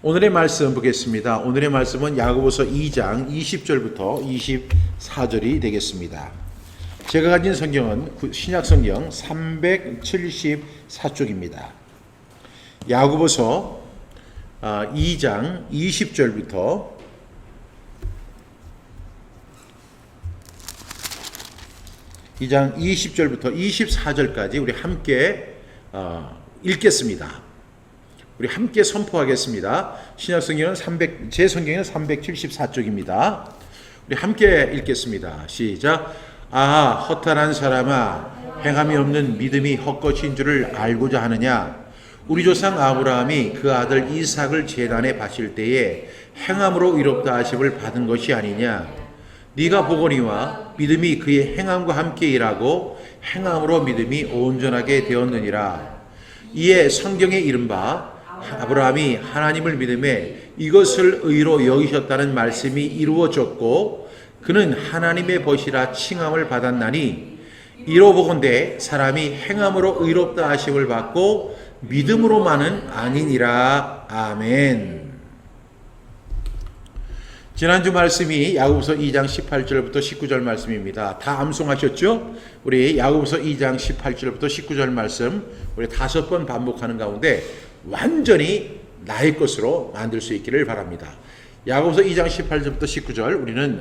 오늘의 말씀 보겠습니다. 오늘의 말씀은 야고보서 2장 20절부터 24절이 되겠습니다. 제가 가진 성경은 신약 성경 374쪽입니다. 야고보서 2장 20절부터 2장 20절부터 24절까지 우리 함께 읽겠습니다. 우리 함께 선포하겠습니다. 신약 성경은 제 성경은 374쪽입니다. 우리 함께 읽겠습니다. 시작. 아, 허탄한 사람아, 행함이 없는 믿음이 헛것인 줄을 알고자 하느냐? 우리 조상 아브라함이 그 아들 이삭을 제단에 바칠 때에 행함으로 의롭다 하심을 받은 것이 아니냐? 네가 보거니와 믿음이 그의 행함과 함께 일하고 행함으로 믿음이 온전하게 되었느니라. 이에 성경에 이른바 아브라함이 하나님을 믿음에 이것을 의로 여기셨다는 말씀이 이루어졌고 그는 하나님의 벗이라 칭함을 받았나니 이로 보건대 사람이 행함으로 의롭다 하심을 받고 믿음으로만은 아니니라. 아멘. 지난주 말씀이 야고보서 2장 18절부터 19절 말씀입니다. 다 암송하셨죠? 우리 야고보서 2장 18절부터 19절 말씀 우리 5번 반복하는 가운데 완전히 나의 것으로 만들 수 있기를 바랍니다. 야고보서 2장 18절부터 19절 우리는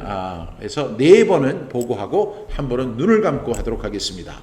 에서 4번은 보고하고 1번은 눈을 감고 하도록 하겠습니다.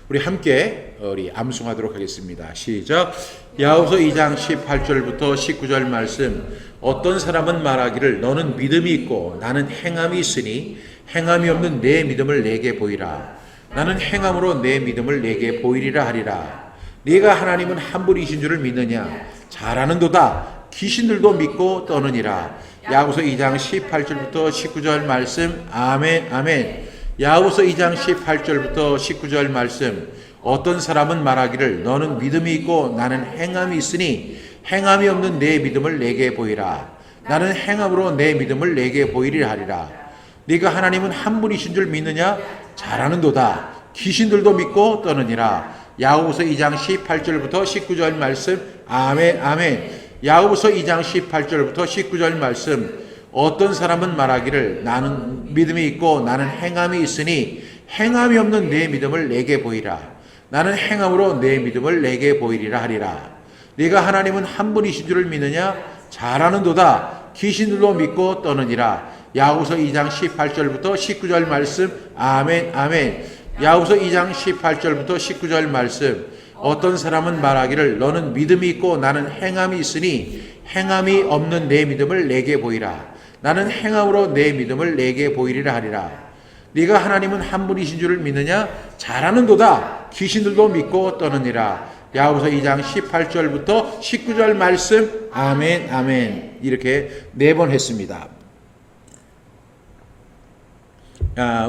우리 함께 우리 암송하도록 하겠습니다. 시작. 야고보서 2장 18절부터 19절 말씀. 어떤 사람은 말하기를 너는 믿음이 있고 나는 행함이 있으니 행함이 없는 내 믿음을 내게 보이라. 나는 행함으로 내 믿음을 내게 보이리라 하리라. 네가 하나님은 한 분이신 줄을 믿느냐? 잘하는도다. 귀신들도 믿고 떠느니라. 야고보서 2장 18절부터 19절 말씀. 아멘 아멘. 야고보서 2장 18절부터 19절 말씀. 어떤 사람은 말하기를 너는 믿음이 있고 나는 행함이 있으니 행함이 없는 내 믿음을 내게 보이라. 나는 행함으로 내 믿음을 내게 보이리라 하리라. 네가 하나님은 한 분이신 줄 믿느냐? 잘하는도다. 귀신들도 믿고 떠느니라. 야고보서 2장 18절부터 19절 말씀. 아멘 아멘. 야고보서 2장 18절부터 19절 말씀. 어떤 사람은 말하기를 나는 믿음이 있고 나는 행함이 있으니 행함이 없는 내 믿음을 내게 보이라. 나는 행함으로 내 믿음을 내게 보이리라 하리라. 네가 하나님은 한 분이신 줄을 믿느냐? 잘하는도다. 귀신들도 믿고 떠느니라. 야고보서 2장 18절부터 19절 말씀. 아멘 아멘. 야고보서 2장 18절부터 19절 말씀. 어떤 사람은 말하기를 너는 믿음이 있고 나는 행함이 있으니 행함이 없는 내 믿음을 내게 보이라. 나는 행함으로 내 믿음을 내게 보이리라 하리라. 네가 하나님은 한 분이신 줄을 믿느냐? 잘하는도다. 귀신들도 믿고 떠느니라. 야고보서 2장 18절부터 19절 말씀. 아멘 아멘. 이렇게 4번 했습니다.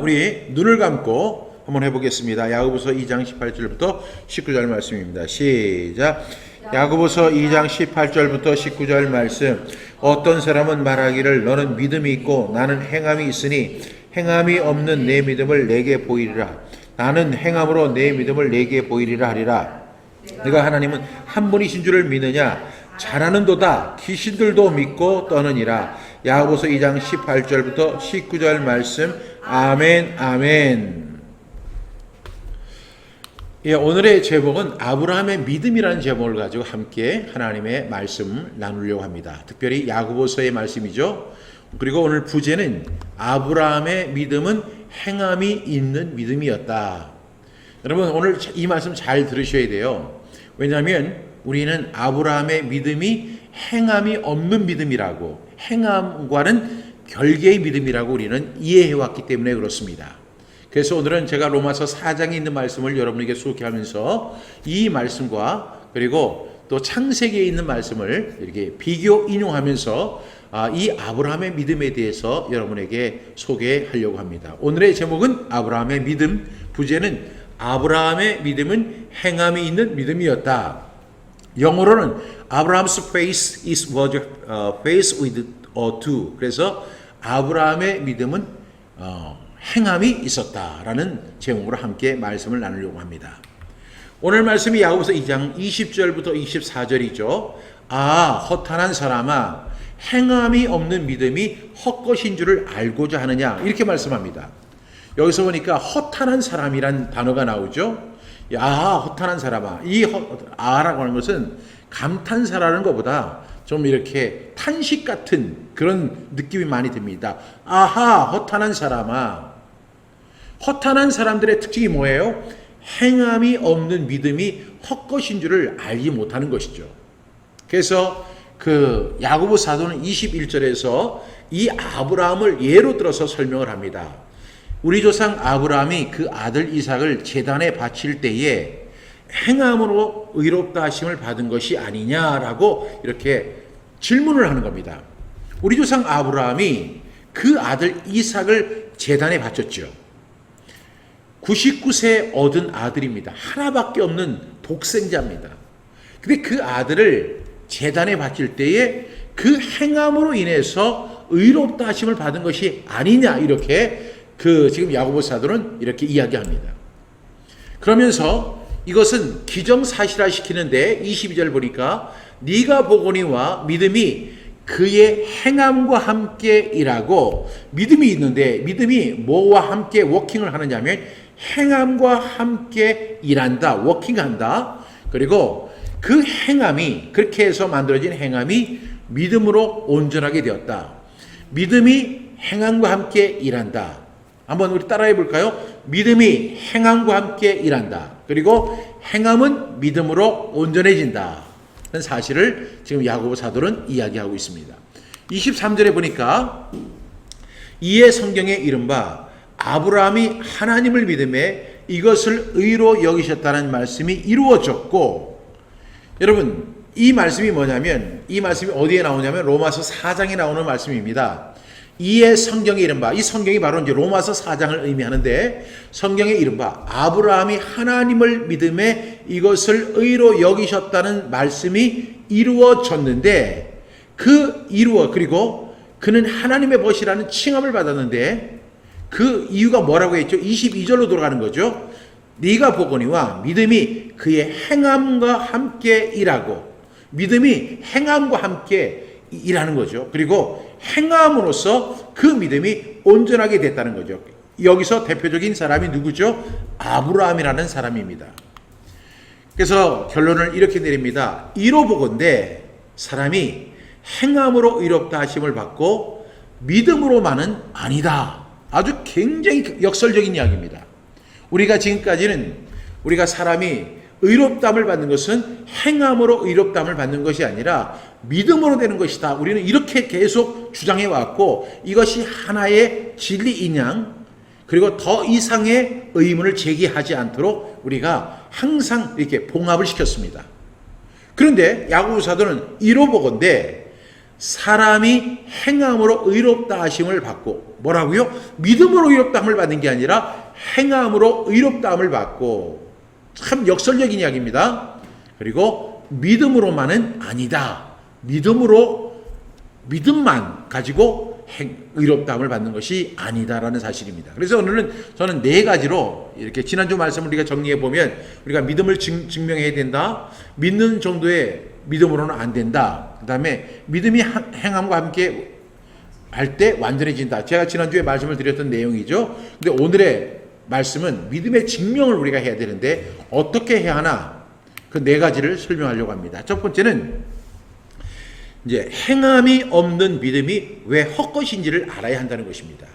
우리 눈을 감고 한번 해보겠습니다. 야고보서 2장 18절부터 19절 말씀입니다. 시작. 야고보서 2장 18절부터 19절 말씀. 어떤 사람은 말하기를 너는 믿음이 있고 나는 행함이 있으니 행함이 없는 내 믿음을 내게 보이리라. 나는 행함으로 내 믿음을 내게 보이리라 하리라. 네가 하나님은 한 분이신 줄을 믿느냐? 잘하는도다. 귀신들도 믿고 떠느니라. 야고보서 2장 18절부터 19절 말씀. 아멘 아멘. 오늘의 제목은 아브라함의 믿음이라는 제목을 가지고 함께 하나님의 말씀을 나누려고 합니다. 특별히 야고보서의 말씀이죠. 그리고 오늘 부제는 아브라함의 믿음은 행함이 있는 믿음이었다. 여러분 오늘 이 말씀 잘 들으셔야 돼요. 왜냐하면 우리는 아브라함의 믿음이 행함이 없는 믿음이라고, 행함과는 별개의 믿음이라고 우리는 이해해왔기 때문에 그렇습니다. 그래서 오늘은 제가 로마서 4장에 있는 말씀을 여러분에게 소개하면서 이 말씀과 그리고 또 창세기에 있는 말씀을 이렇게 비교 인용하면서 이 아브라함의 믿음에 대해서 여러분에게 소개하려고 합니다. 오늘의 제목은 아브라함의 믿음, 부제는 아브라함의 믿음은 행함이 있는 믿음이었다. 영어로는 Abraham's faith was faith with a do. 그래서 아브라함의 믿음은 행함이 있었다라는 제목으로 함께 말씀을 나누려고 합니다. 오늘 말씀이 야고보서 2장 20절부터 24절이죠. 허탄한 사람아, 행함이 없는 믿음이 헛것인 줄을 알고자 하느냐, 이렇게 말씀합니다. 여기서 보니까 허탄한 사람이란 단어가 나오죠. 허탄한 사람아. 라고 하는 것은 감탄사라는 것보다 좀 이렇게 탄식 같은 그런 느낌이 많이 듭니다. 허탄한 사람아. 허탄한 사람들의 특징이 뭐예요? 행함이 없는 믿음이 헛것인 줄을 알지 못하는 것이죠. 그래서 그 야고보 사도는 21절에서 이 아브라함을 예로 들어서 설명을 합니다. 우리 조상 아브라함이 그 아들 이삭을 제단에 바칠 때에 행함으로 의롭다 하심을 받은 것이 아니냐라고 이렇게 질문을 하는 겁니다. 우리 조상 아브라함이 그 아들 이삭을 제단에 바쳤죠. 99세 얻은 아들입니다. 하나밖에 없는 독생자입니다. 근데 그 아들을 제단에 바칠 때에 그 행함으로 인해서 의롭다 하심을 받은 것이 아니냐, 이렇게 지금 야고보 사도는 이렇게 이야기합니다. 그러면서 이것은 기정사실화 시키는데 22절 보니까 네가 보거니와 믿음이 그의 행함과 함께 일하고, 믿음이 있는데 믿음이 뭐와 함께 워킹을 하느냐면 행함과 함께 일한다, 워킹한다. 그리고 그 행함이, 그렇게 해서 만들어진 행함이 믿음으로 온전하게 되었다. 믿음이 행함과 함께 일한다. 한번 우리 따라해 볼까요? 믿음이 행함과 함께 일한다. 그리고 행함은 믿음으로 온전해진다. 는 사실을 지금 야고보 사도는 이야기하고 있습니다. 23절에 보니까 이에 성경에 이른바 아브라함이 하나님을 믿음에 이것을 의로 여기셨다는 말씀이 이루어졌고, 여러분 이 말씀이 뭐냐면, 이 말씀이 어디에 나오냐면 로마서 4장에 나오는 말씀입니다. 이에 성경에 이른바, 이 성경이 바로 이제 로마서 4장을 의미하는데, 성경에 이른바 아브라함이 하나님을 믿음에 이것을 의로 여기셨다는 말씀이 이루어졌는데, 그리고 그는 하나님의 벗이라는 칭함을 받았는데, 그 이유가 뭐라고 했죠? 22절로 돌아가는 거죠. 네가 보거니와 믿음이 그의 행함과 함께 일하고, 믿음이 행함과 함께 일하는 거죠. 그리고 행함으로써 그 믿음이 온전하게 됐다는 거죠. 여기서 대표적인 사람이 누구죠? 아브라함이라는 사람입니다. 그래서 결론을 이렇게 내립니다. 이로 보건대 사람이 행함으로 의롭다 하심을 받고 믿음으로만은 아니다. 아주 굉장히 역설적인 이야기입니다. 우리가 지금까지는 우리가 사람이 의롭다함을 받는 것은 행함으로 의롭다함을 받는 것이 아니라 믿음으로 되는 것이다. 우리는 이렇게 계속 주장해 왔고, 이것이 하나의 진리인 양, 그리고 더 이상의 의문을 제기하지 않도록 우리가 항상 이렇게 봉합을 시켰습니다. 그런데 야고보 사도는 이로 보건대 사람이 행함으로 의롭다 하심을 받고, 뭐라고요? 믿음으로 의롭다함을 받는 게 아니라 행함으로 의롭다함을 받고, 참 역설적인 이야기입니다. 그리고 믿음으로만은 아니다. 믿음만 가지고 의롭다함을 받는 것이 아니다라는 사실입니다. 그래서 오늘은 저는 네 가지로 이렇게 지난주 말씀을 우리가 정리해 보면, 우리가 믿음을 증명해야 된다. 믿는 정도의 믿음으로는 안 된다. 그 다음에 믿음이 행함과 함께 할 때 완전해진다. 제가 지난주에 말씀을 드렸던 내용이죠. 근데 오늘의 말씀은 믿음의 증명을 우리가 해야 되는데 어떻게 해야 하나, 그 네 가지를 설명하려고 합니다. 첫 번째는 이제 행함이 없는 믿음이 왜 헛것인지를 알아야 한다는 것입니다.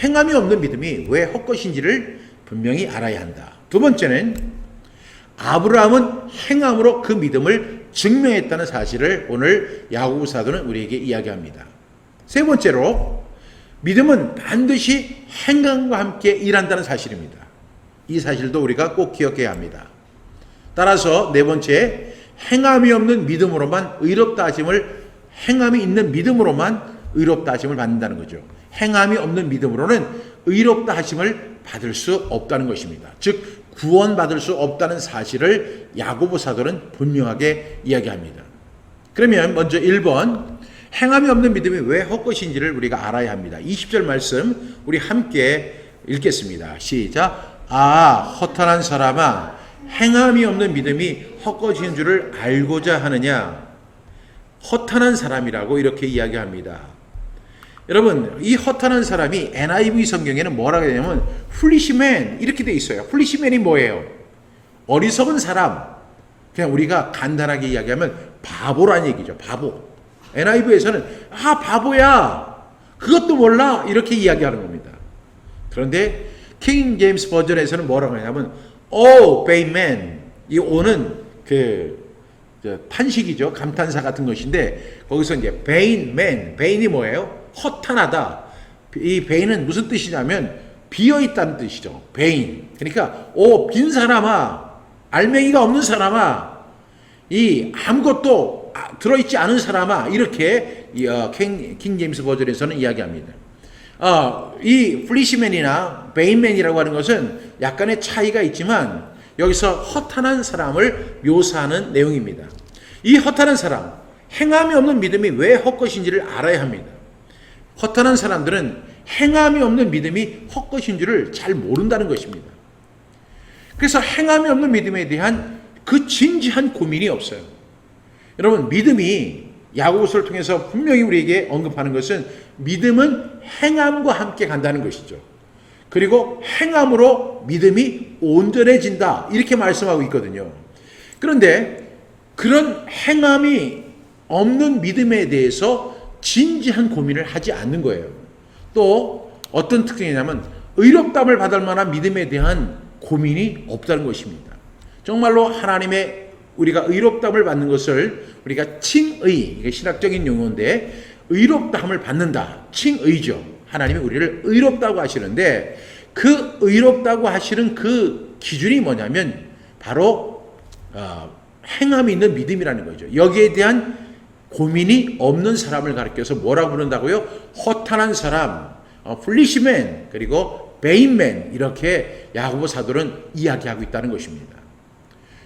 행함이 없는 믿음이 왜 헛것인지를 분명히 알아야 한다. 두 번째는 아브라함은 행함으로 그 믿음을 증명했다는 사실을 오늘 야고보 사도는 우리에게 이야기합니다. 세 번째로 믿음은 반드시 행함과 함께 일한다는 사실입니다. 이 사실도 우리가 꼭 기억해야 합니다. 따라서 네 번째, 행함이 없는 믿음으로만 의롭다 하심을, 행함이 있는 믿음으로만 의롭다 하심을 받는다는 거죠. 행함이 없는 믿음으로는 의롭다 하심을 받을 수 없다는 것입니다. 즉 구원받을 수 없다는 사실을 야고보 사도는 분명하게 이야기합니다. 그러면 먼저 1번, 행함이 없는 믿음이 왜 헛것인지를 우리가 알아야 합니다. 20절 말씀 우리 함께 읽겠습니다. 시작. 허탄한 사람아, 행함이 없는 믿음이 헛것인 줄을 알고자 하느냐. 허탄한 사람이라고 이렇게 이야기합니다. 여러분, 이 허탄한 사람이 NIV 성경에는 뭐라고 되냐면 foolish man 이렇게 돼 있어요. foolish man이 뭐예요? 어리석은 사람. 그냥 우리가 간단하게 이야기하면 바보란 얘기죠. 바보. NIV에서는 바보야. 그것도 몰라. 이렇게 이야기하는 겁니다. 그런데 킹 제임스 버전에서는 뭐라고 하냐면 vain man. 이 o는 탄식이죠. 감탄사 같은 것인데 거기서 이제 vain man. vain이 뭐예요? 허탄하다. 이 vain은 무슨 뜻이냐면 비어 있다는 뜻이죠. vain. 그러니까 빈 사람아. 알맹이가 없는 사람아, 이 아무것도 들어있지 않은 사람아, 이렇게 킹 제임스 버전에서는 이야기합니다. 이 플리시맨이나 베인맨이라고 하는 것은 약간의 차이가 있지만 여기서 허탄한 사람을 묘사하는 내용입니다. 이 허탄한 사람, 행함이 없는 믿음이 왜 헛것인지를 알아야 합니다. 허탄한 사람들은 행함이 없는 믿음이 헛것인 줄을 잘 모른다는 것입니다. 그래서 행함이 없는 믿음에 대한 그 진지한 고민이 없어요. 여러분, 믿음이 야고보서를 통해서 분명히 우리에게 언급하는 것은 믿음은 행함과 함께 간다는 것이죠. 그리고 행함으로 믿음이 온전해진다 이렇게 말씀하고 있거든요. 그런데 그런 행함이 없는 믿음에 대해서 진지한 고민을 하지 않는 거예요. 또 어떤 특징이냐면 의롭다함을 받을 만한 믿음에 대한 고민이 없다는 것입니다. 정말로 하나님의 우리가 의롭다함을 받는 것을 우리가 칭의, 이게 신학적인 용어인데 의롭다함을 받는다. 칭의죠. 하나님이 우리를 의롭다고 하시는데 그 의롭다고 하시는 그 기준이 뭐냐면 바로 행함이 있는 믿음이라는 거죠. 여기에 대한 고민이 없는 사람을 가리켜서 뭐라고 부른다고요? 허탄한 사람, 플리시맨, 그리고 베인맨, 이렇게 야고보 사도는 이야기하고 있다는 것입니다.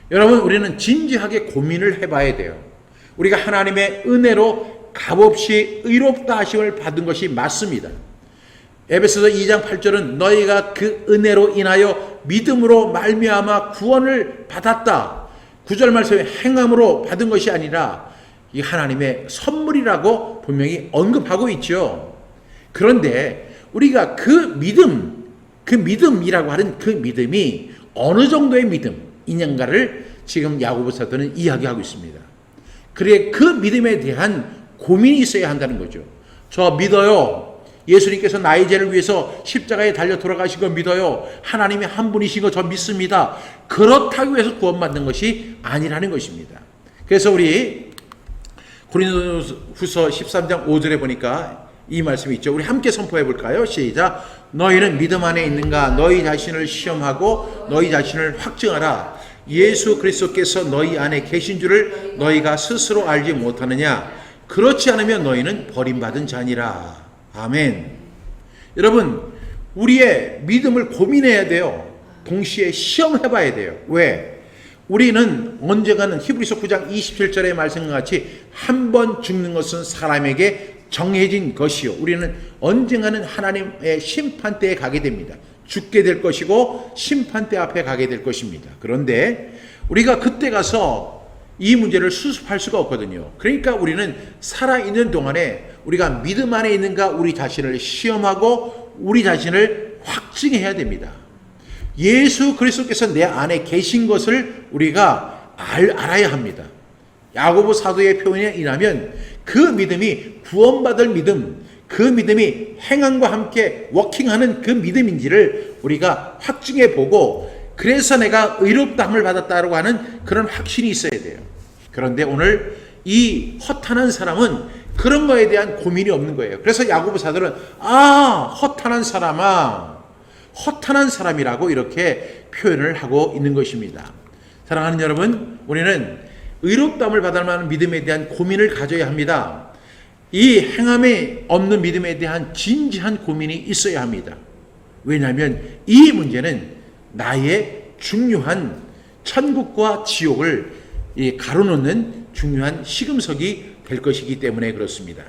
여러분, 우리는 진지하게 고민을 해봐야 돼요. 우리가 하나님의 은혜로 값없이 의롭다 하심을 받은 것이 맞습니다. 에베소서 2장 8절은 너희가 그 은혜로 인하여 믿음으로 말미암아 구원을 받았다. 9절 말씀에 행함으로 받은 것이 아니라 이 하나님의 선물이라고 분명히 언급하고 있죠. 그런데 우리가 그 믿음이라고 하는 그 믿음이 어느 정도의 믿음이냐를 지금 야고보 사도는 이야기하고 있습니다. 그래, 그 믿음에 대한 고민이 있어야 한다는 거죠. 저 믿어요. 예수님께서 나의 죄를 위해서 십자가에 달려 돌아가신 거 믿어요. 하나님이 한 분이신 거 저 믿습니다. 그렇다고 해서 구원받는 것이 아니라는 것입니다. 그래서 우리 고린도후서 13장 5절에 보니까 이 말씀이 있죠. 우리 함께 선포해 볼까요? 시작. 너희는 믿음 안에 있는가? 너희 자신을 시험하고 너희 자신을 확증하라. 예수 그리스도께서 너희 안에 계신 줄을 너희가 스스로 알지 못하느냐? 그렇지 않으면 너희는 버림받은 자니라. 아멘. 여러분, 우리의 믿음을 고민해야 돼요. 동시에 시험해 봐야 돼요. 왜? 우리는 언젠가는 히브리서 9장 27절의 말씀과 같이 한 번 죽는 것은 사람에게 정해진 것이요. 우리는 언젠가는 하나님의 심판대에 가게 됩니다. 죽게 될 것이고 심판대 앞에 가게 될 것입니다. 그런데 우리가 그때 가서 이 문제를 수습할 수가 없거든요. 그러니까 우리는 살아있는 동안에 우리가 믿음 안에 있는가 우리 자신을 시험하고 우리 자신을 확증해야 됩니다. 예수 그리스도께서 내 안에 계신 것을 우리가 알아야 합니다. 야고보 사도의 표현에 의하면 그 믿음이 구원받을 믿음, 그 믿음이 행함과 함께 워킹하는 그 믿음인지를 우리가 확증해 보고 그래서 내가 의롭다함을 받았다고 하는 그런 확신이 있어야 돼요. 그런데 오늘 이 허탄한 사람은 그런 거에 대한 고민이 없는 거예요. 그래서 야고보 사도는 허탄한 사람아, 허탄한 사람이라고 이렇게 표현을 하고 있는 것입니다. 사랑하는 여러분, 우리는 의롭다함을 받을 만한 믿음에 대한 고민을 가져야 합니다. 이 행함이 없는 믿음에 대한 진지한 고민이 있어야 합니다. 왜냐하면 이 문제는 나의 중요한 천국과 지옥을 가로놓는 중요한 시금석이 될 것이기 때문에 그렇습니다.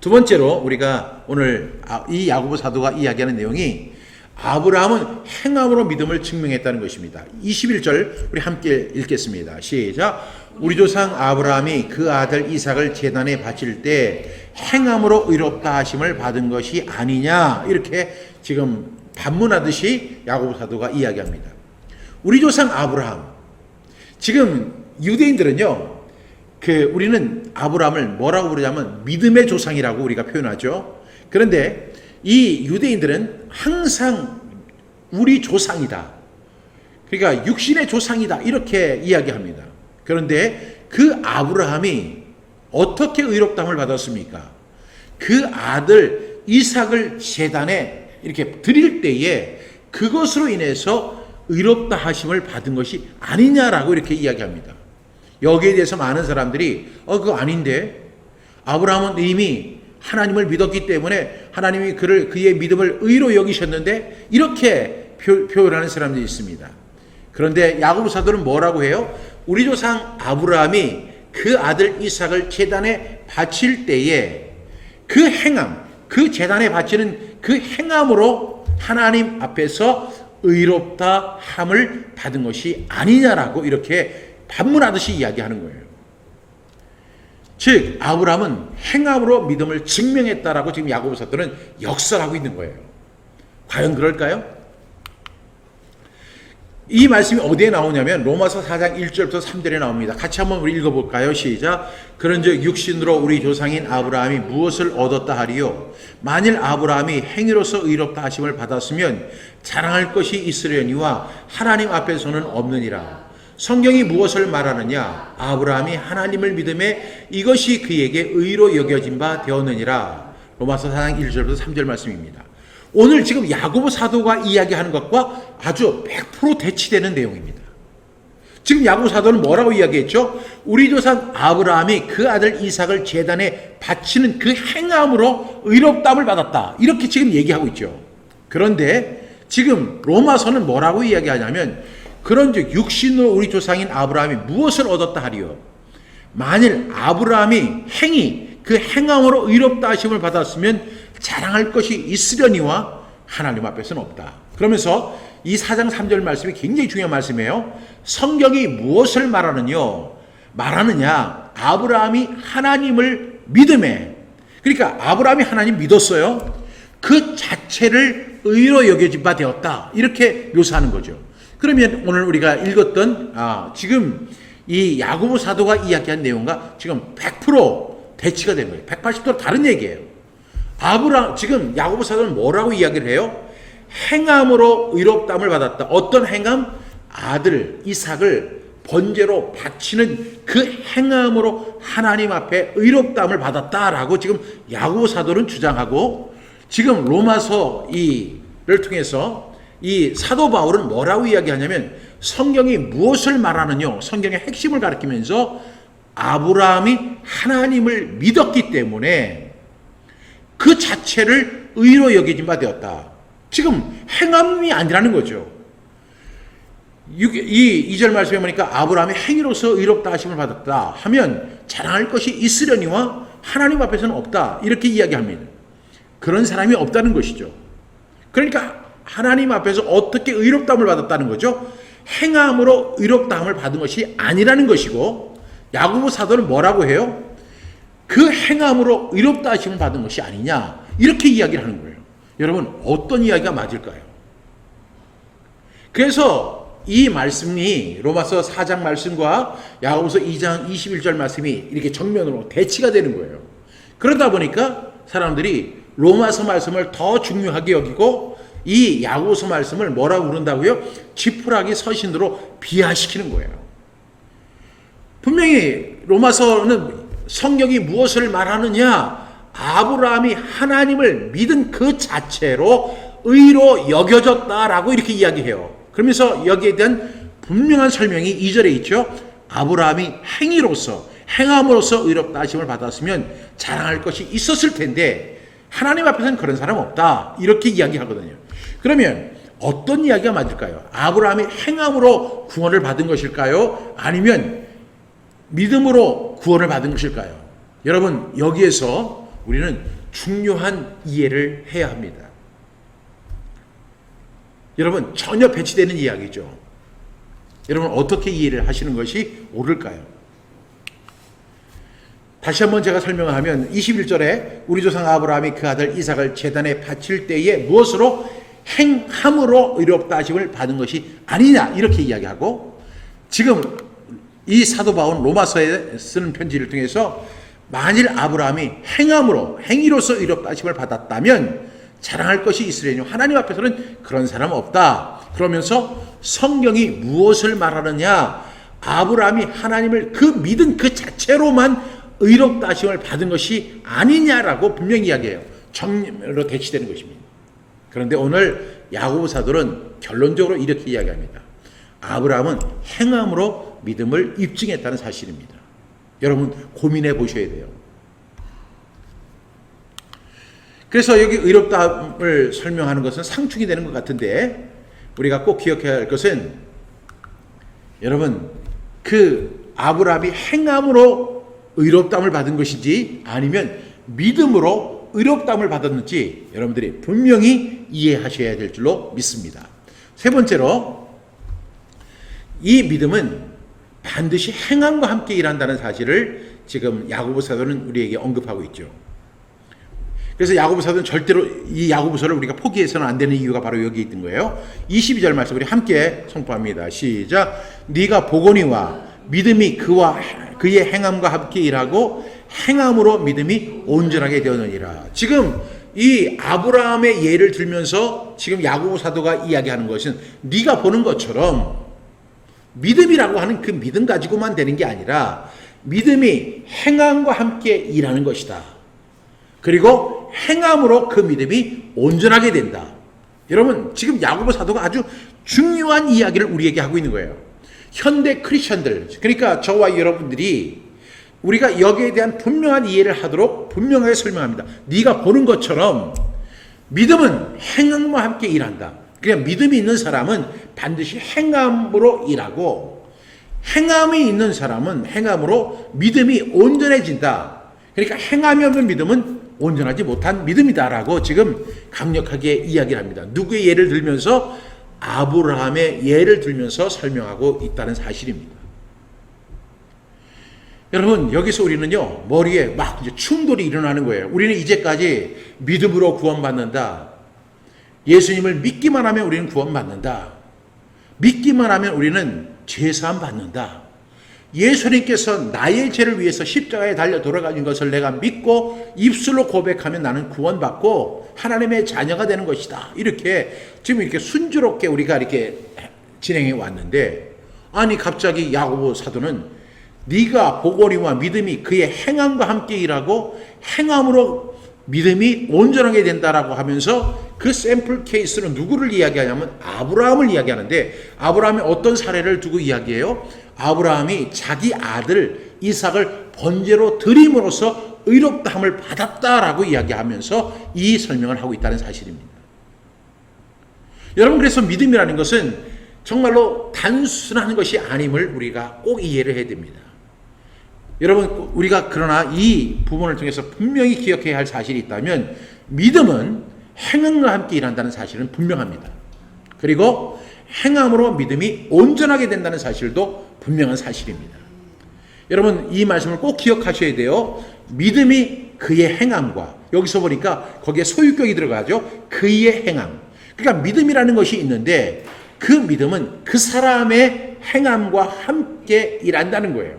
두 번째로 우리가 오늘 이 야고보 사도가 이야기하는 내용이 아브라함은 행함으로 믿음을 증명했다는 것입니다. 21절 우리 함께 읽겠습니다. 시작. 우리 조상 아브라함이 그 아들 이삭을 제단에 바칠 때 행함으로 의롭다 하심을 받은 것이 아니냐, 이렇게 지금 반문하듯이 야고보 사도가 이야기합니다. 우리 조상 아브라함, 지금 유대인들은요, 우리는 아브라함을 뭐라고 부르냐면 믿음의 조상이라고 우리가 표현하죠. 그런데 이 유대인들은 항상 우리 조상이다, 그러니까 육신의 조상이다, 이렇게 이야기합니다. 그런데 그 아브라함이 어떻게 의롭다함을 받았습니까? 그 아들 이삭을 제단에 이렇게 드릴 때에 그것으로 인해서 의롭다 하심을 받은 것이 아니냐라고 이렇게 이야기합니다. 여기에 대해서 많은 사람들이 그거 아닌데, 아브라함은 이미 하나님을 믿었기 때문에 하나님이 그의 믿음을 의로 여기셨는데, 이렇게 표현하는 사람들이 있습니다. 그런데 야고보 사도는 뭐라고 해요? 우리 조상 아브라함이 그 아들 이삭을 제단에 바칠 때에 그 행함, 그 제단에 바치는 그 행함으로 하나님 앞에서 의롭다 함을 받은 것이 아니냐라고 이렇게 반문하듯이 이야기하는 거예요. 즉 아브라함은 행함으로 믿음을 증명했다라고 지금 야고보 사도는 역설하고 있는 거예요. 과연 그럴까요? 이 말씀이 어디에 나오냐면 로마서 4장 1절부터 3절에 나옵니다. 같이 한번 우리 읽어볼까요? 시작. 그런즉 육신으로 우리 조상인 아브라함이 무엇을 얻었다 하리요? 만일 아브라함이 행위로서 의롭다 하심을 받았으면 자랑할 것이 있으려니와 하나님 앞에서는 없느니라. 성경이 무엇을 말하느냐? 아브라함이 하나님을 믿음에 이것이 그에게 의로 여겨진 바 되었느니라. 로마서 4장 1절부터 3절 말씀입니다. 오늘 지금 야고보 사도가 이야기하는 것과 아주 100% 대치되는 내용입니다. 지금 야고보 사도는 뭐라고 이야기했죠? 우리 조상 아브라함이 그 아들 이삭을 제단에 바치는 그 행함으로 의롭다함을 받았다, 이렇게 지금 얘기하고 있죠. 그런데 지금 로마서는 뭐라고 이야기하냐면, 그런즉 육신으로 우리 조상인 아브라함이 무엇을 얻었다 하리요? 만일 아브라함이 그 행함으로 의롭다 하심을 받았으면 자랑할 것이 있으려니와 하나님 앞에서는 없다. 그러면서 이 4장 3절 말씀이 굉장히 중요한 말씀이에요. 성경이 무엇을 말하느냐? 아브라함이 하나님을 믿음에, 그러니까 아브라함이 하나님 믿었어요. 그 자체를 의로 여겨진 바 되었다, 이렇게 묘사하는 거죠. 그러면 오늘 우리가 읽었던 지금 이 야고보 사도가 이야기한 내용과 지금 100% 대치가 된 거예요. 180도 다른 얘기예요. 지금 야고보 사도는 뭐라고 이야기를 해요? 행함으로 의롭다함을 받았다. 어떤 행함? 아들 이삭을 번제로 바치는 그 행함으로 하나님 앞에 의롭다함을 받았다라고 지금 야고보 사도는 주장하고, 지금 로마서 2를 통해서 이 사도 바울은 뭐라고 이야기하냐면, 성경이 무엇을 말하느냐, 성경의 핵심을 가리키면서 아브라함이 하나님을 믿었기 때문에 그 자체를 의로 여겨진 바 되었다. 지금 행함이 아니라는 거죠. 2절 말씀에 보니까 아브라함이 행위로서 의롭다 하심을 받았다 하면 자랑할 것이 있으려니와 하나님 앞에서는 없다, 이렇게 이야기합니다. 그런 사람이 없다는 것이죠. 그러니까 하나님 앞에서 어떻게 의롭다함을 받았다는 거죠? 행함으로 의롭다함을 받은 것이 아니라는 것이고, 야고보 사도는 뭐라고 해요? 그 행함으로 의롭다 하심을 받은 것이 아니냐, 이렇게 이야기를 하는 거예요. 여러분, 어떤 이야기가 맞을까요? 그래서 이 말씀이 로마서 4장 말씀과 야고보서 2장 21절 말씀이 이렇게 정면으로 대치가 되는 거예요. 그러다 보니까 사람들이 로마서 말씀을 더 중요하게 여기고 이 야고보서 말씀을 뭐라고 부른다고요? 지푸라기 서신으로 비하시키는 거예요. 분명히 로마서는 성경이 무엇을 말하느냐? 아브라함이 하나님을 믿은 그 자체로 의로 여겨졌다라고 이렇게 이야기해요. 그러면서 여기에 대한 분명한 설명이 2절에 있죠. 아브라함이 행함으로써 의롭다 하심을 받았으면 자랑할 것이 있었을 텐데 하나님 앞에서는 그런 사람 없다, 이렇게 이야기하거든요. 그러면 어떤 이야기가 맞을까요? 아브라함이 행함으로 구원을 받은 것일까요? 아니면 믿음으로 구원을 받은 것일까요? 여러분, 여기에서 우리는 중요한 이해를 해야 합니다. 여러분, 전혀 배치되는 이야기죠. 여러분, 어떻게 이해를 하시는 것이 옳을까요? 다시 한번 제가 설명하면 21절에 우리 조상 아브라함이 그 아들 이삭을 제단에 바칠 때에 무엇으로 행함으로 의롭다 하심을 받은 것이 아니냐 이렇게 이야기하고, 지금 이 사도 바울은 로마서에 쓰는 편지를 통해서 만일 아브라함이 행함으로 행위로서 의롭다 하심을 받았다면 자랑할 것이 있으려니 하나님 앞에서는 그런 사람 없다. 그러면서 성경이 무엇을 말하느냐, 아브라함이 하나님을 그 믿은 그 자체로만 의롭다 하심을 받은 것이 아니냐라고 분명히 이야기해요. 정리로 대치되는 것입니다. 그런데 오늘 야고보 사도는 결론적으로 이렇게 이야기합니다. 아브라함은 행함으로 믿음을 입증했다는 사실입니다. 여러분 고민해 보셔야 돼요. 그래서 여기 의롭다함을 설명하는 것은 상충이 되는 것 같은데, 우리가 꼭 기억해야 할 것은, 여러분 그 아브라함이 행함으로 의롭다함을 받은 것인지 아니면 믿음으로 의롭다함을 받았는지 여러분들이 분명히 이해하셔야 될 줄로 믿습니다. 세 번째로, 이 믿음은 반드시 행함과 함께 일한다는 사실을 지금 야고보 사도는 우리에게 언급하고 있죠. 그래서 야고보 사도는 절대로 이 야고보서를 우리가 포기해서는 안 되는 이유가 바로 여기 있는 거예요. 22절 말씀 우리 함께 선포합니다. 시작. 네가 보거니와 믿음이 그의 행함과 함께 일하고 행함으로 믿음이 온전하게 되었느니라. 지금 이 아브라함의 예를 들면서 지금 야고보 사도가 이야기하는 것은 네가 보는 것처럼 믿음이라고 하는 그 믿음 가지고만 되는 게 아니라 믿음이 행함과 함께 일하는 것이다. 그리고 행함으로 그 믿음이 온전하게 된다. 여러분 지금 야고보 사도가 아주 중요한 이야기를 우리에게 하고 있는 거예요. 현대 크리스천들, 그러니까 저와 여러분들이 우리가 여기에 대한 분명한 이해를 하도록 분명하게 설명합니다. 네가 보는 것처럼 믿음은 행함과 함께 일한다. 그냥 믿음이 있는 사람은 반드시 행함으로 일하고, 행함이 있는 사람은 행함으로 믿음이 온전해진다. 그러니까 행함이 없는 믿음은 온전하지 못한 믿음이다라고 지금 강력하게 이야기를 합니다. 누구의 예를 들면서? 아브라함의 예를 들면서 설명하고 있다는 사실입니다. 여러분 여기서 우리는요 머리에 막 이제 충돌이 일어나는 거예요. 우리는 이제까지 믿음으로 구원받는다. 예수님을 믿기만 하면 우리는 구원받는다. 믿기만 하면 우리는 죄사함 받는다. 예수님께서 나의 죄를 위해서 십자가에 달려 돌아가신 것을 내가 믿고 입술로 고백하면 나는 구원받고 하나님의 자녀가 되는 것이다. 이렇게 지금 이렇게 순조롭게 우리가 이렇게 진행해 왔는데, 아니 갑자기 야고보 사도는 네가 보거니와 믿음이 그의 행함과 함께 일하고 행함으로 믿음이 온전하게 된다라고 하면서 그 샘플 케이스로 누구를 이야기하냐면 아브라함을 이야기하는데, 아브라함이 어떤 사례를 두고 이야기해요? 아브라함이 자기 아들 이삭을 번제로 드림으로써 의롭다함을 받았다라고 이야기하면서 이 설명을 하고 있다는 사실입니다. 여러분 그래서 믿음이라는 것은 정말로 단순한 것이 아님을 우리가 꼭 이해를 해야 됩니다. 여러분 우리가 그러나 이 부분을 통해서 분명히 기억해야 할 사실이 있다면 믿음은 행함과 함께 일한다는 사실은 분명합니다. 그리고 행함으로 믿음이 온전하게 된다는 사실도 분명한 사실입니다. 여러분 이 말씀을 꼭 기억하셔야 돼요. 믿음이 그의 행함과, 여기서 보니까 거기에 소유격이 들어가죠. 그의 행함. 그러니까 믿음이라는 것이 있는데 그 믿음은 그 사람의 행함과 함께 일한다는 거예요.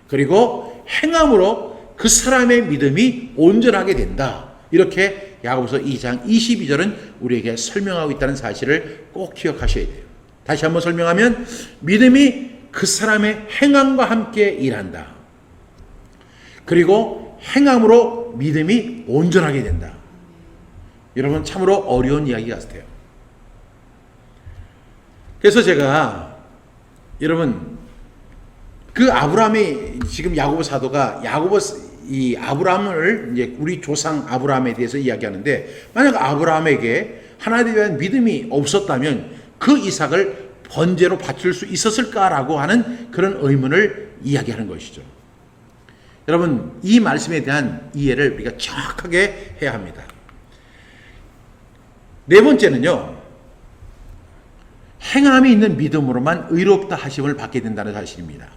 그리고 행함으로 그 사람의 믿음이 온전하게 된다. 이렇게 야고보서 2장 22절은 우리에게 설명하고 있다는 사실을 꼭 기억하셔야 돼요. 다시 한번 설명하면 믿음이 그 사람의 행함과 함께 일한다. 그리고 행함으로 믿음이 온전하게 된다. 여러분 참으로 어려운 이야기 같아요. 그래서 제가 여러분 그 아브라함이 지금 야고보 사도가 이 아브라함을 이제 우리 조상 아브라함에 대해서 이야기하는데, 만약 아브라함에게 하나님에 대한 믿음이 없었다면 그 이삭을 번제로 바칠 수 있었을까라고 하는 그런 의문을 이야기하는 것이죠. 여러분 이 말씀에 대한 이해를 우리가 정확하게 해야 합니다. 네 번째는요, 행함이 있는 믿음으로만 의롭다 하심을 받게 된다는 사실입니다.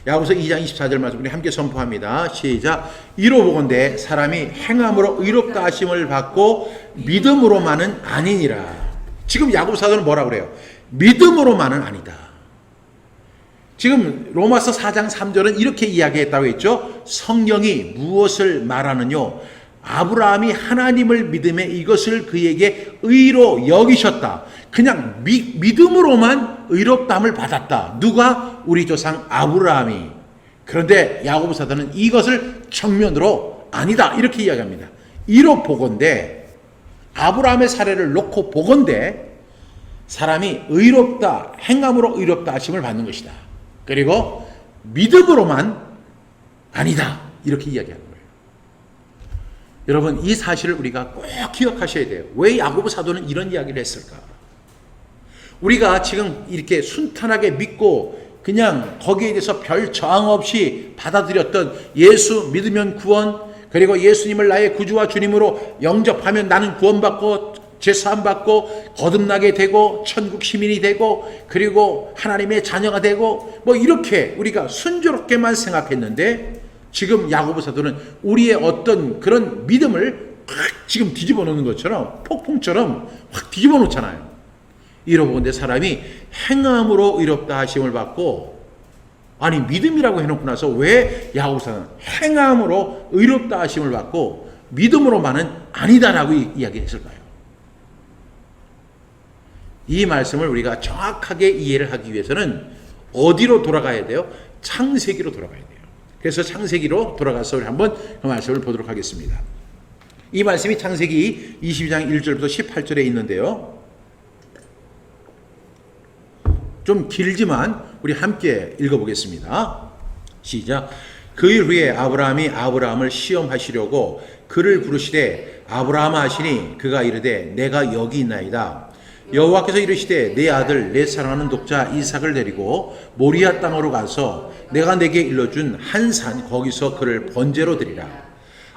야고보서 2장 24절 말씀 우리 함께 선포합니다. 시작. 이로 보건대 사람이 행함으로 의롭다 하심을 받고 믿음으로만은 아니니라. 지금 야고보 사도는 뭐라고 그래요? 믿음으로만은 아니다. 지금 로마서 4장 3절은 이렇게 이야기했다고 했죠. 성경이 무엇을 말하느뇨? 아브라함이 하나님을 믿음에 이것을 그에게 의로 여기셨다. 그냥 믿음으로만 의롭다함을 받았다. 누가? 우리 조상 아브라함이. 그런데 야고보 사도는 이것을 정면으로 아니다 이렇게 이야기합니다. 이로 보건대, 아브라함의 사례를 놓고 보건대 사람이 의롭다, 행함으로 의롭다 하심을 받는 것이다. 그리고 믿음으로만 아니다 이렇게 이야기하는 거예요. 여러분, 이 사실을 우리가 꼭 기억하셔야 돼요. 왜 야고보 사도는 이런 이야기를 했을까? 우리가 지금 이렇게 순탄하게 믿고 그냥 거기에 대해서 별 저항 없이 받아들였던 예수 믿으면 구원, 그리고 예수님을 나의 구주와 주님으로 영접하면 나는 구원받고 제사함받고 거듭나게 되고 천국 시민이 되고 그리고 하나님의 자녀가 되고 뭐 이렇게 우리가 순조롭게만 생각했는데 지금 야고보 사도는 우리의 어떤 그런 믿음을 확 지금 뒤집어 놓는 것처럼 폭풍처럼 확 뒤집어 놓잖아요. 이러고는데 사람이 행함으로 의롭다 하심을 받고, 아니 믿음이라고 해놓고 나서 왜 야고보 사도는 행함으로 의롭다 하심을 받고 믿음으로만은 아니다라고 이야기했을까요? 이 말씀을 우리가 정확하게 이해를 하기 위해서는 어디로 돌아가야 돼요? 창세기로 돌아가야 돼요. 그래서 창세기로 돌아가서 우리 한번 그 말씀을 보도록 하겠습니다. 이 말씀이 창세기 22장 1절부터 18절에 있는데요. 좀 길지만 우리 함께 읽어보겠습니다. 시작. 그일 후에 아브라함이 아브라함을 시험하시려고 그를 부르시되 아브라함아 하시니 그가 이르되 내가 여기 있나이다. 여호와께서 이르시되 내 아들 내 사랑하는 독자 이삭을 데리고 모리아 땅으로 가서 내가 내게 일러준 한 산 거기서 그를 번제로 드리라.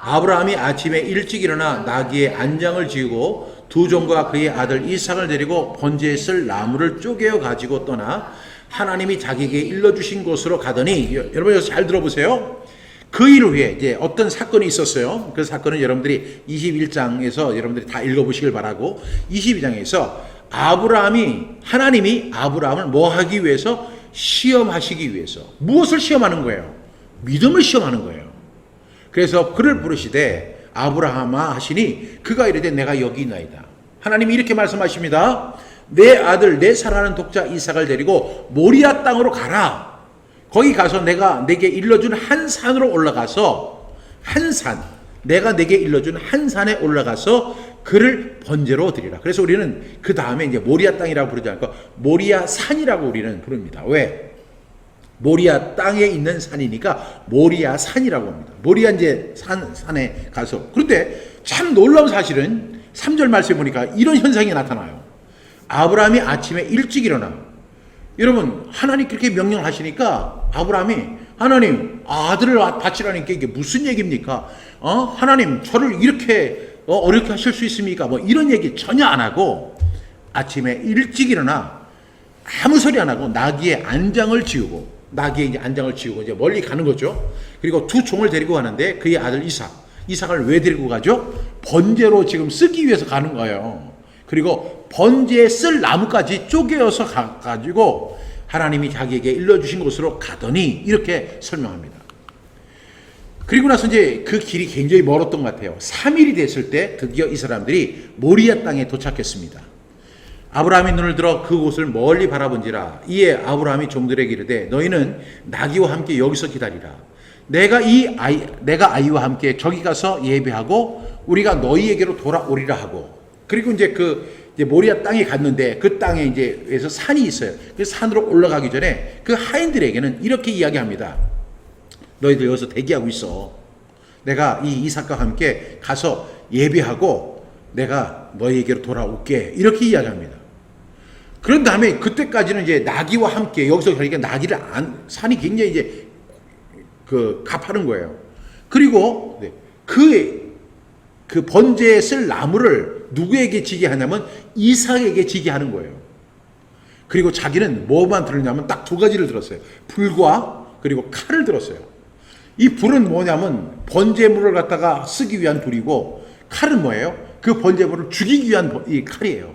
아브라함이 아침에 일찍 일어나 나귀의 안장을 지우고 두 종과 그의 아들 이삭을 데리고 번제에 쓸 나무를 쪼개어 가지고 떠나 하나님이 자기에게 일러주신 곳으로 가더니, 여러분 여기서 잘 들어보세요. 그 일 후에 이제 어떤 사건이 있었어요. 그 사건은 여러분들이 21장에서 여러분들이 다 읽어보시길 바라고, 22장에서 하나님이 아브라함을 뭐 하기 위해서? 시험하시기 위해서. 무엇을 시험하는 거예요? 믿음을 시험하는 거예요. 그래서 그를 부르시되 아브라함아 하시니 그가 이르되 내가 여기 있나이다. 하나님이 이렇게 말씀하십니다. 내 아들 내 사랑하는 독자 이삭을 데리고 모리아 땅으로 가라. 거기 가서 내가 내게 일러준 한 산으로 올라가서, 내가 내게 일러준 한 산에 올라가서 그를 번제로 드리라. 그래서 우리는 그 다음에 이제 모리아 땅이라고 부르지 않고 모리아 산이라고 우리는 부릅니다. 왜? 모리아 땅에 있는 산이니까 모리아 산이라고 합니다. 모리아 이제 산에 가서. 그런데 참 놀라운 사실은 3절 말씀에 보니까 이런 현상이 나타나요. 아브라함이 아침에 일찍 일어나. 여러분, 하나님 그렇게 명령을 하시니까 아브라함이, 하나님 아들을 바치라니까 이게 무슨 얘기입니까? 하나님 저를 이렇게 어렵게 하실 수 있습니까? 뭐 이런 얘기 전혀 안 하고 아침에 일찍 일어나 아무 소리 안 하고 나귀의 안장을 지우고 이제 멀리 가는 거죠. 그리고 두 종을 데리고 가는데 그의 아들 이삭을 왜 데리고 가죠? 번제로 지금 쓰기 위해서 가는 거예요. 그리고 번제에 쓸 나무까지 쪼개어서 가지고 하나님이 자기에게 일러주신 곳으로 가더니 이렇게 설명합니다. 그리고 나서 이제 그 길이 굉장히 멀었던 것 같아요. 3일이 됐을 때 드디어 이 사람들이 모리아 땅에 도착했습니다. 아브라함이 눈을 들어 그곳을 멀리 바라본지라. 이에 아브라함이 종들에게 이르되 너희는 나귀와 함께 여기서 기다리라. 내가 아이와 함께 저기 가서 예배하고 우리가 너희에게로 돌아오리라 하고. 그리고 이제 이제 모리아 땅에 갔는데 그 땅에 이제에서 산이 있어요. 그 산으로 올라가기 전에 그 하인들에게는 이렇게 이야기합니다. 너희들 여기서 대기하고 있어. 내가 이 이삭과 함께 가서 예배하고 내가 너희에게로 돌아올게. 이렇게 이야기합니다. 그런 다음에 그때까지는 이제 나귀와 함께 여기서 그러니까 산이 굉장히 이제 가파른 거예요. 그리고 그 번제에 쓸 나무를 누구에게 지게 하냐면 이삭에게 지게 하는 거예요. 그리고 자기는 뭐만 들었냐면 딱 두 가지를 들었어요. 불과 그리고 칼을 들었어요. 이 불은 뭐냐면 번제물을 갖다가 쓰기 위한 불이고, 칼은 뭐예요? 그 번제물을 죽이기 위한 이 칼이에요.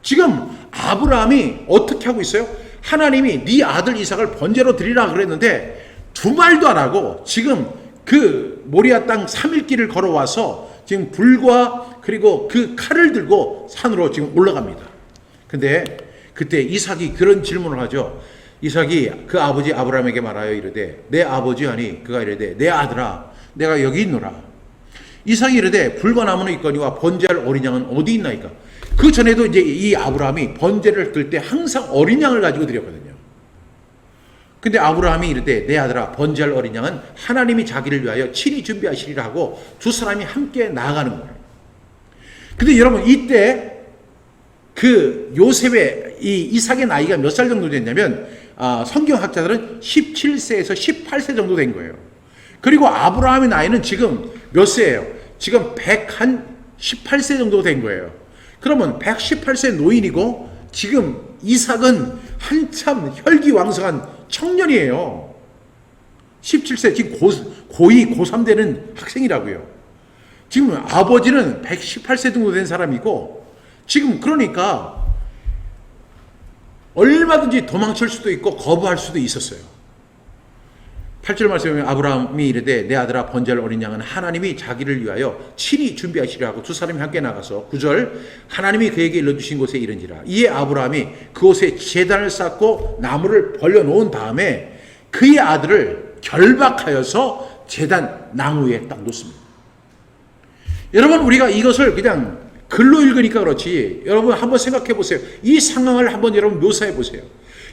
지금 아브라함이 어떻게 하고 있어요? 하나님이 네 아들 이삭을 번제로 드리라 그랬는데 두 말도 안 하고 지금 그 모리아 땅 3일길을 걸어와서 지금 불과 그리고 그 칼을 들고 산으로 지금 올라갑니다. 근데 그때 이삭이 그런 질문을 하죠. 이삭이 그 아버지 아브라함에게 말하여 이르되 내 아버지 하니 그가 이르되 내 아들아 내가 여기 있노라. 이삭이 이르되 불과 나무는 있거니와 번제할 어린 양은 어디 있나이까. 그 전에도 이제 이 아브라함이 번제를 들 때 항상 어린 양을 가지고 드렸거든요. 근데 아브라함이 이르되 내 아들아 번제할 어린 양은 하나님이 자기를 위하여 친히 준비하시리라 하고 두 사람이 함께 나아가는 거예요. 근데 여러분 이때 그 요셉의 이 이삭의 나이가 몇 살 정도 됐냐면 성경학자들은 17세에서 18세 정도 된 거예요. 그리고 아브라함의 나이는 지금 몇 세예요? 지금 118세 정도 된 거예요. 그러면 118세 노인이고 지금 이삭은 한참 혈기왕성한 청년이에요. 17세 지금 고2, 고3 되는 학생이라고요. 지금 아버지는 118세 정도 된 사람이고 지금 그러니까 얼마든지 도망칠 수도 있고 거부할 수도 있었어요. 8절 말씀에 보면 아브라함이 이르되 내 아들아 번제할 어린 양은 하나님이 자기를 위하여 친히 준비하시려 하고 두 사람이 함께 나가서 9절 하나님이 그에게 일러주신 곳에 이른지라. 이에 아브라함이 그곳에 제단을 쌓고 나무를 벌려놓은 다음에 그의 아들을 결박하여서 제단 나무에 딱 놓습니다. 여러분 우리가 이것을 그냥 글로 읽으니까 그렇지 여러분 한번 생각해 보세요. 이 상황을 한번 여러분 묘사해 보세요.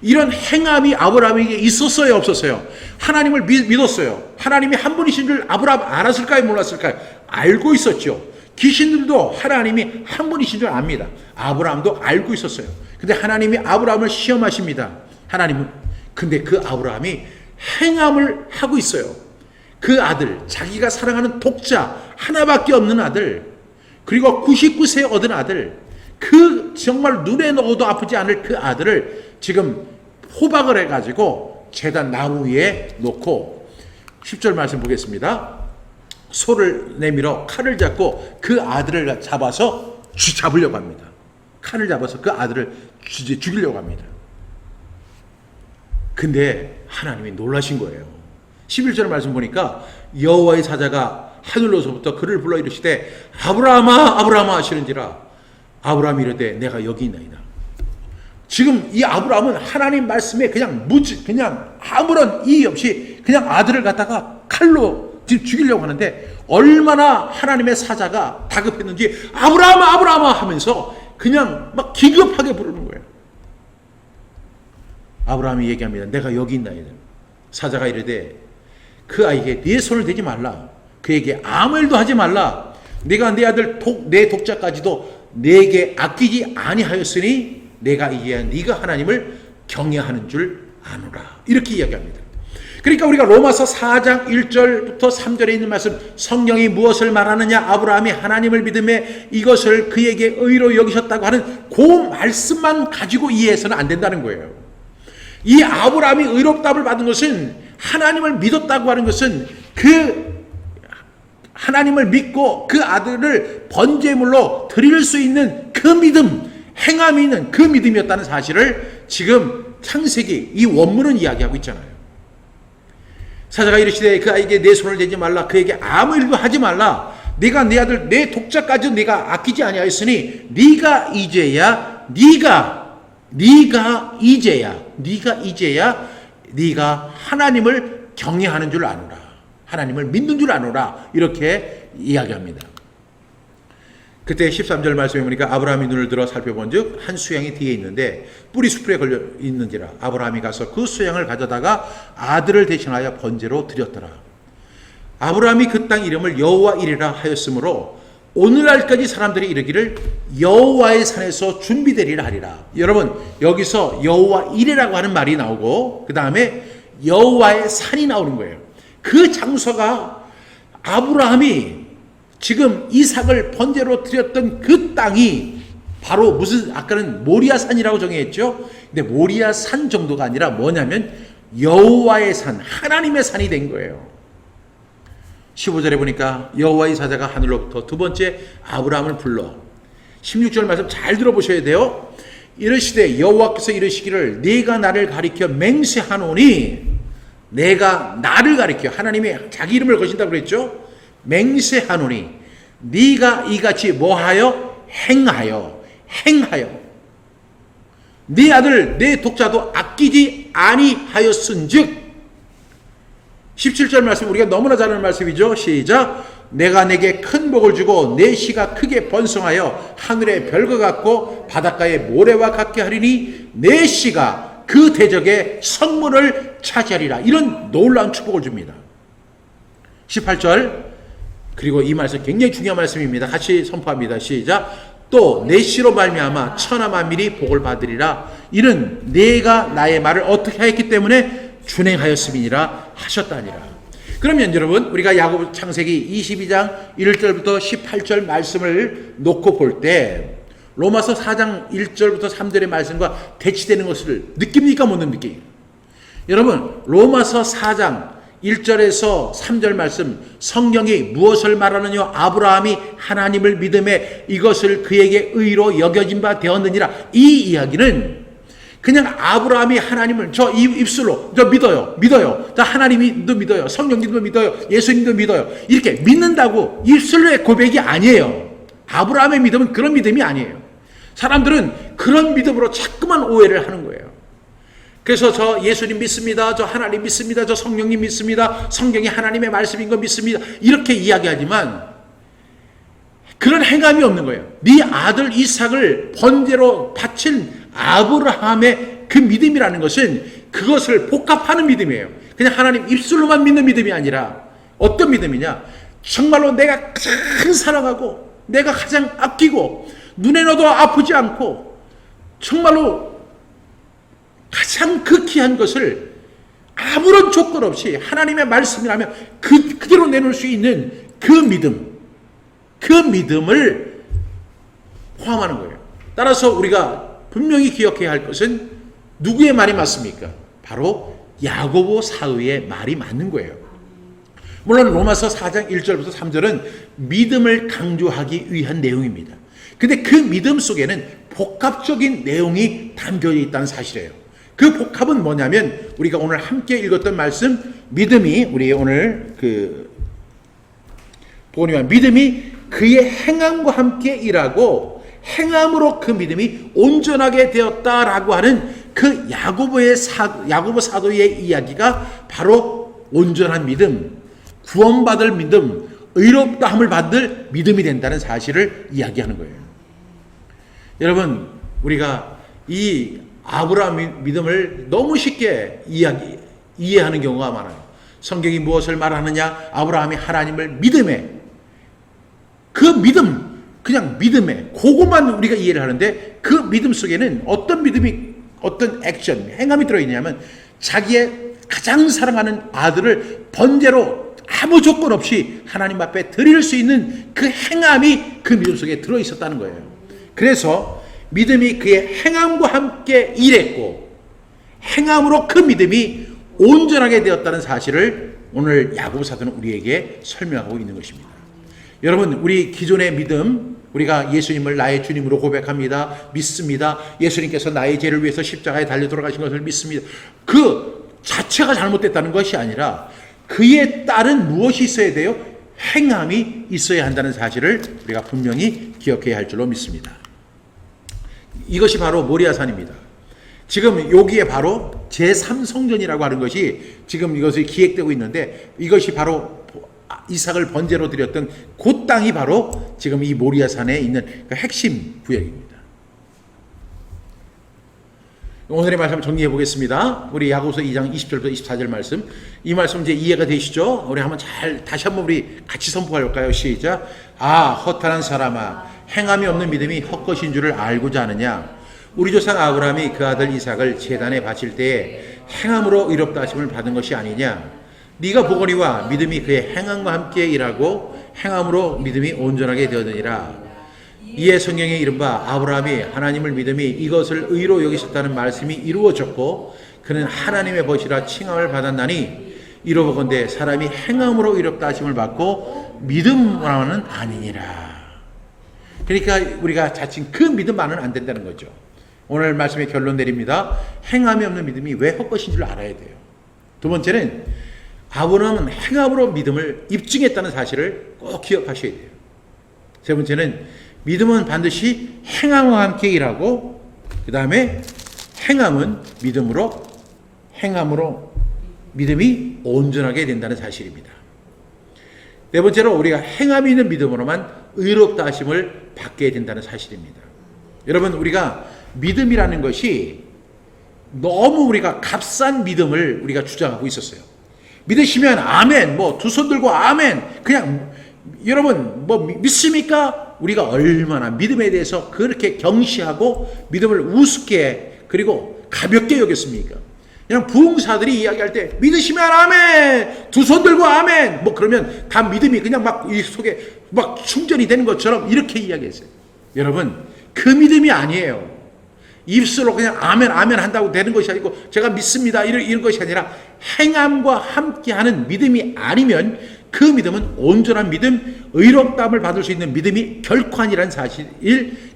이런 행함이 아브라함에게 있었어요 없었어요? 하나님을 믿었어요. 하나님이 한 분이신 줄 아브라함 알았을까요 몰랐을까요? 알고 있었죠. 귀신들도 하나님이 한 분이신 줄 압니다. 아브라함도 알고 있었어요. 근데 하나님이 아브라함을 시험하십니다. 하나님은 근데 그 아브라함이 행함을 하고 있어요. 그 아들 자기가 사랑하는 독자 하나밖에 없는 아들 그리고 99세 얻은 아들 그 정말 눈에 넣어도 아프지 않을 그 아들을 지금 호박을 해가지고 제단 나무 위에 놓고 10절 말씀 보겠습니다. 소를 내밀어 칼을 잡고 그 아들을 잡아서 잡으려고 합니다. 칼을 잡아서 그 아들을 죽이려고 합니다. 근데 하나님이 놀라신 거예요. 11절 말씀 보니까 여호와의 사자가 하늘로서부터 그를 불러 이르시되 아브라함아 아브라함아 하시는지라. 아브라함이 이르되 내가 여기 있나이다. 지금 이 아브라함은 하나님 말씀에 그냥 그냥 아무런 이의 없이 그냥 아들을 갖다가 칼로 죽이려고 하는데 얼마나 하나님의 사자가 다급했는지 아브라함아 아브라함아 하면서 그냥 막 기급하게 부르는 거예요. 아브라함이 얘기합니다. 내가 여기 있나이다. 사자가 이르되 그 아이에게 네 손을 대지 말라. 그에게 아무 일도 하지 말라. 내가 내 아들 내 독자까지도 내게 아끼지 아니하였으니 내가 이제야 네가 하나님을 경외하는 줄 아노라. 이렇게 이야기합니다. 그러니까 우리가 로마서 4장 1절부터 3절에 있는 말씀 성령이 무엇을 말하느냐 아브라함이 하나님을 믿음에 이것을 그에게 의로 여기셨다고 하는 그 말씀만 가지고 이해해서는 안 된다는 거예요. 이 아브라함이 의롭다함을 받은 것은 하나님을 믿었다고 하는 것은 그 하나님을 믿고 그 아들을 번제물로 드릴 수 있는 그 믿음, 행함이 있는 그 믿음이었다는 사실을 지금 창세기 이 원문은 이야기하고 있잖아요. 사자가 이르시되 그 아이에게 내 손을 대지 말라. 그에게 아무 일도 하지 말라. 네가 내 아들 내 독자까지 네가 아끼지 아니하였으니 네가 이제야 네가 하나님을 경외하는 줄 아노라. 하나님을 믿는 줄 아노라. 이렇게 이야기합니다. 그때 13절 말씀에 보니까 아브라함이 눈을 들어 살펴본즉 한 수양이 뒤에 있는데 뿌리 수풀에 걸려 있는지라. 아브라함이 가서 그 수양을 가져다가 아들을 대신하여 번제로 드렸더라. 아브라함이 그 땅 이름을 여호와 이레라 하였으므로 오늘날까지 사람들이 이르기를 여호와의 산에서 준비되리라 하리라. 여러분 여기서 여호와 이레라고 하는 말이 나오고 그 다음에 여호와의 산이 나오는 거예요. 그 장소가 아브라함이 지금 이삭을 번제로 드렸던 그 땅이 바로 무슨 아까는 모리아 산이라고 정의했죠. 근데 모리아 산 정도가 아니라 뭐냐면 여호와의 산, 하나님의 산이 된 거예요. 15절에 보니까 여호와의 사자가 하늘로부터 두 번째 아브라함을 불러 16절 말씀 잘 들어보셔야 돼요. 이르시되 여호와께서 이르시기를 네가 나를 가리켜 맹세하노니, 내가 나를 가리켜, 하나님이 자기 이름을 거신다고 그랬죠. 맹세하노니 네가 이같이 뭐하여? 행하여 네 아들 내 독자도 아끼지 아니하였은즉. 17절 말씀 우리가 너무나 잘 아는 말씀이죠. 시작. 내가 내게 큰 복을 주고 내 씨가 크게 번성하여 하늘의 별과 같고 바닷가의 모래와 같게 하리니 내 씨가 그 대적의 성문을 차지하리라. 이런 놀라운 축복을 줍니다. 18절, 그리고 이 말씀 굉장히 중요한 말씀입니다. 같이 선포합니다. 시작. 또 내 씨로 말미암아 천하 만민이 복을 받으리라. 이는 내가 나의 말을 어떻게 하였기 때문에 준행하였음이니라 하셨다니라. 그러면 여러분, 우리가 야고보 창세기 22장 1절부터 18절 말씀을 놓고 볼 때 로마서 4장 1절부터 3절의 말씀과 대치되는 것을 느낍니까? 못 느끼요? 여러분, 로마서 4장 1절에서 3절 말씀, 성경이 무엇을 말하느냐? 아브라함이 하나님을 믿음에 이것을 그에게 의로 여겨진 바 되었느니라. 이 이야기는 그냥 아브라함이 하나님을 저 입술로 저 믿어요. 저 하나님도 믿어요. 성령님도 믿어요. 예수님도 믿어요. 이렇게 믿는다고 입술로의 고백이 아니에요. 아브라함의 믿음은 그런 믿음이 아니에요. 사람들은 그런 믿음으로 자꾸만 오해를 하는 거예요. 그래서 저 예수님 믿습니다. 저 하나님 믿습니다. 저 성령님 믿습니다. 성경이 하나님의 말씀인 거 믿습니다. 이렇게 이야기하지만 그런 행함이 없는 거예요. 네 아들 이삭을 번제로 바친 아브라함의 그 믿음이라는 것은 그것을 복합하는 믿음이에요. 그냥 하나님 입술로만 믿는 믿음이 아니라 어떤 믿음이냐? 정말로 내가 가장 사랑하고 내가 가장 아끼고 눈에 넣어도 아프지 않고 정말로 가장 극히한 것을 아무런 조건 없이 하나님의 말씀이라면 그대로 내놓을 수 있는 그 믿음을 포함하는 거예요. 따라서 우리가 분명히 기억해야 할 것은 누구의 말이 맞습니까? 바로 야고보 사도의 말이 맞는 거예요. 물론 로마서 4장 1절부터 3절은 믿음을 강조하기 위한 내용입니다. 근데 그 믿음 속에는 복합적인 내용이 담겨 있다는 사실이에요. 그 복합은 뭐냐면 우리가 오늘 함께 읽었던 말씀, 믿음이 우리 오늘 보니와 믿음이 그의 행함과 함께 일하고 행함으로 그 믿음이 온전하게 되었다라고 하는 그 야고보 사도의 이야기가 바로 온전한 믿음, 구원받을 믿음, 의롭다함을 받을 믿음이 된다는 사실을 이야기하는 거예요. 여러분, 우리가 이 아브라함 믿음을 너무 쉽게 이해하는 경우가 많아요. 성경이 무엇을 말하느냐? 아브라함이 하나님을 믿음에, 그 믿음, 그냥 믿음에, 그것만 우리가 이해를 하는데 그 믿음 속에는 어떤 믿음이, 어떤 액션, 행함이 들어있냐면 자기의 가장 사랑하는 아들을 번제로 아무 조건 없이 하나님 앞에 드릴 수 있는 그 행함이 그 믿음 속에 들어있었다는 거예요. 그래서 믿음이 그의 행함과 함께 일했고 행함으로 그 믿음이 온전하게 되었다는 사실을 오늘 야고보 사도는 우리에게 설명하고 있는 것입니다. 여러분, 우리 기존의 믿음, 우리가 예수님을 나의 주님으로 고백합니다. 믿습니다. 예수님께서 나의 죄를 위해서 십자가에 달려 돌아가신 것을 믿습니다. 그 자체가 잘못됐다는 것이 아니라 그에 따른 무엇이 있어야 돼요? 행함이 있어야 한다는 사실을 우리가 분명히 기억해야 할 줄로 믿습니다. 이것이 바로 모리아산입니다. 지금 여기에 바로 제3성전이라고 하는 것이 지금 이것이 기획되고 있는데 이것이 바로 이삭을 번제로 드렸던 그 땅이 바로 지금 이 모리아산에 있는 그 핵심 구역입니다. 오늘의 말씀 정리해 보겠습니다. 우리 야고보서 2장 20절부터 24절 말씀, 이 말씀 이제 이해가 되시죠? 우리 한번 다시 한번 우리 같이 선포할까요? 시작. 아, 허탄한 사람아, 행함이 없는 믿음이 헛것인 줄을 알고자 하느냐? 우리 조상 아브라함이 그 아들 이삭을 제단에 바칠 때에 행함으로 의롭다 하심을 받은 것이 아니냐? 네가 보거니와 믿음이 그의 행함과 함께 일하고 행함으로 믿음이 온전하게 되었느니라. 이에 성경에 이른바 아브라함이 하나님을 믿음이 이것을 의로 여기셨다는 말씀이 이루어졌고 그는 하나님의 벗이라 칭함을 받았나니 이로보건대 사람이 행함으로 의롭다 하심을 받고 믿음으로는 아니니라. 그러니까 우리가 자칭 그 믿음만은 안 된다는 거죠. 오늘 말씀의 결론 내립니다. 행함이 없는 믿음이 왜 헛것인 줄 알아야 돼요. 두 번째는 아브라함은 행함으로 믿음을 입증했다는 사실을 꼭 기억하셔야 돼요. 세 번째는 믿음은 반드시 행함과 함께 일하고, 그 다음에 행함은 행함으로 믿음이 온전하게 된다는 사실입니다. 네 번째로 우리가 행함이 있는 믿음으로만 의롭다 하심을 받게 된다는 사실입니다. 여러분, 우리가 믿음이라는 것이 너무 우리가 값싼 믿음을 우리가 주장하고 있었어요. 믿으시면 아멘, 두 손 들고 아멘, 그냥 여러분 믿습니까? 우리가 얼마나 믿음에 대해서 그렇게 경시하고 믿음을 우습게 그리고 가볍게 여겼습니까? 그냥 부흥사들이 이야기할 때 믿으시면 아멘, 두 손 들고 아멘, 그러면 다 믿음이 그냥 이 속에 충전이 되는 것처럼 이렇게 이야기했어요. 여러분, 그 믿음이 아니에요. 입술로 그냥 아멘 아멘 한다고 되는 것이 아니고, 제가 믿습니다 이런 것이 아니라 행함과 함께하는 믿음이 아니면 그 믿음은 온전한 믿음, 의롭다함을 받을 수 있는 믿음이 결코 아니라는 사실,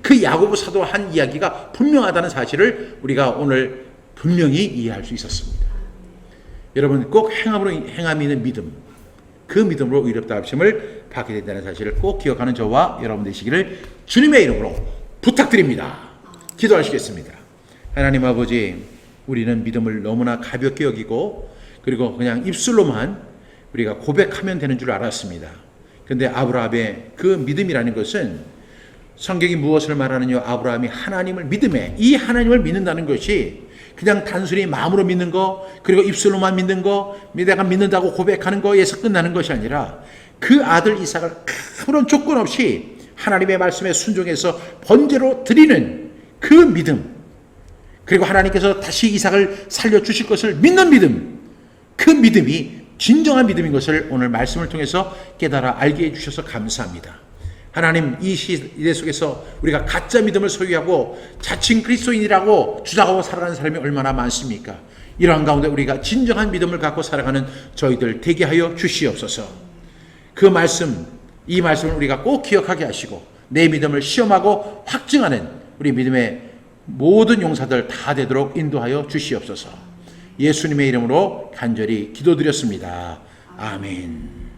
그 야고보 사도가 한 이야기가 분명하다는 사실을 우리가 오늘 분명히 이해할 수 있었습니다. 여러분, 꼭 행함이 있는 믿음, 그 믿음으로 의롭다 하심을 받게 된다는 사실을 꼭 기억하는 저와 여러분 되시기를 주님의 이름으로 부탁드립니다. 기도하시겠습니다. 하나님 아버지, 우리는 믿음을 너무나 가볍게 여기고 그리고 그냥 입술로만 우리가 고백하면 되는 줄 알았습니다. 그런데 아브라함의 그 믿음이라는 것은 성경이 무엇을 말하느냐? 아브라함이 하나님을 이 하나님을 믿는다는 것이 그냥 단순히 마음으로 믿는 거, 그리고 입술로만 믿는 거, 내가 믿는다고 고백하는 거에서 끝나는 것이 아니라 그 아들 이삭을 아무런 조건 없이 하나님의 말씀에 순종해서 번제로 드리는 그 믿음, 그리고 하나님께서 다시 이삭을 살려주실 것을 믿는 믿음, 그 믿음이 진정한 믿음인 것을 오늘 말씀을 통해서 깨달아 알게 해주셔서 감사합니다. 하나님, 이 시대 속에서 우리가 가짜 믿음을 소유하고 자칭 그리스도인이라고 주장하고 살아가는 사람이 얼마나 많습니까? 이러한 가운데 우리가 진정한 믿음을 갖고 살아가는 저희들 되게 하여 주시옵소서. 그 말씀, 이 말씀을 우리가 꼭 기억하게 하시고 내 믿음을 시험하고 확증하는 우리 믿음의 모든 용사들 다 되도록 인도하여 주시옵소서. 예수님의 이름으로 간절히 기도드렸습니다. 아멘.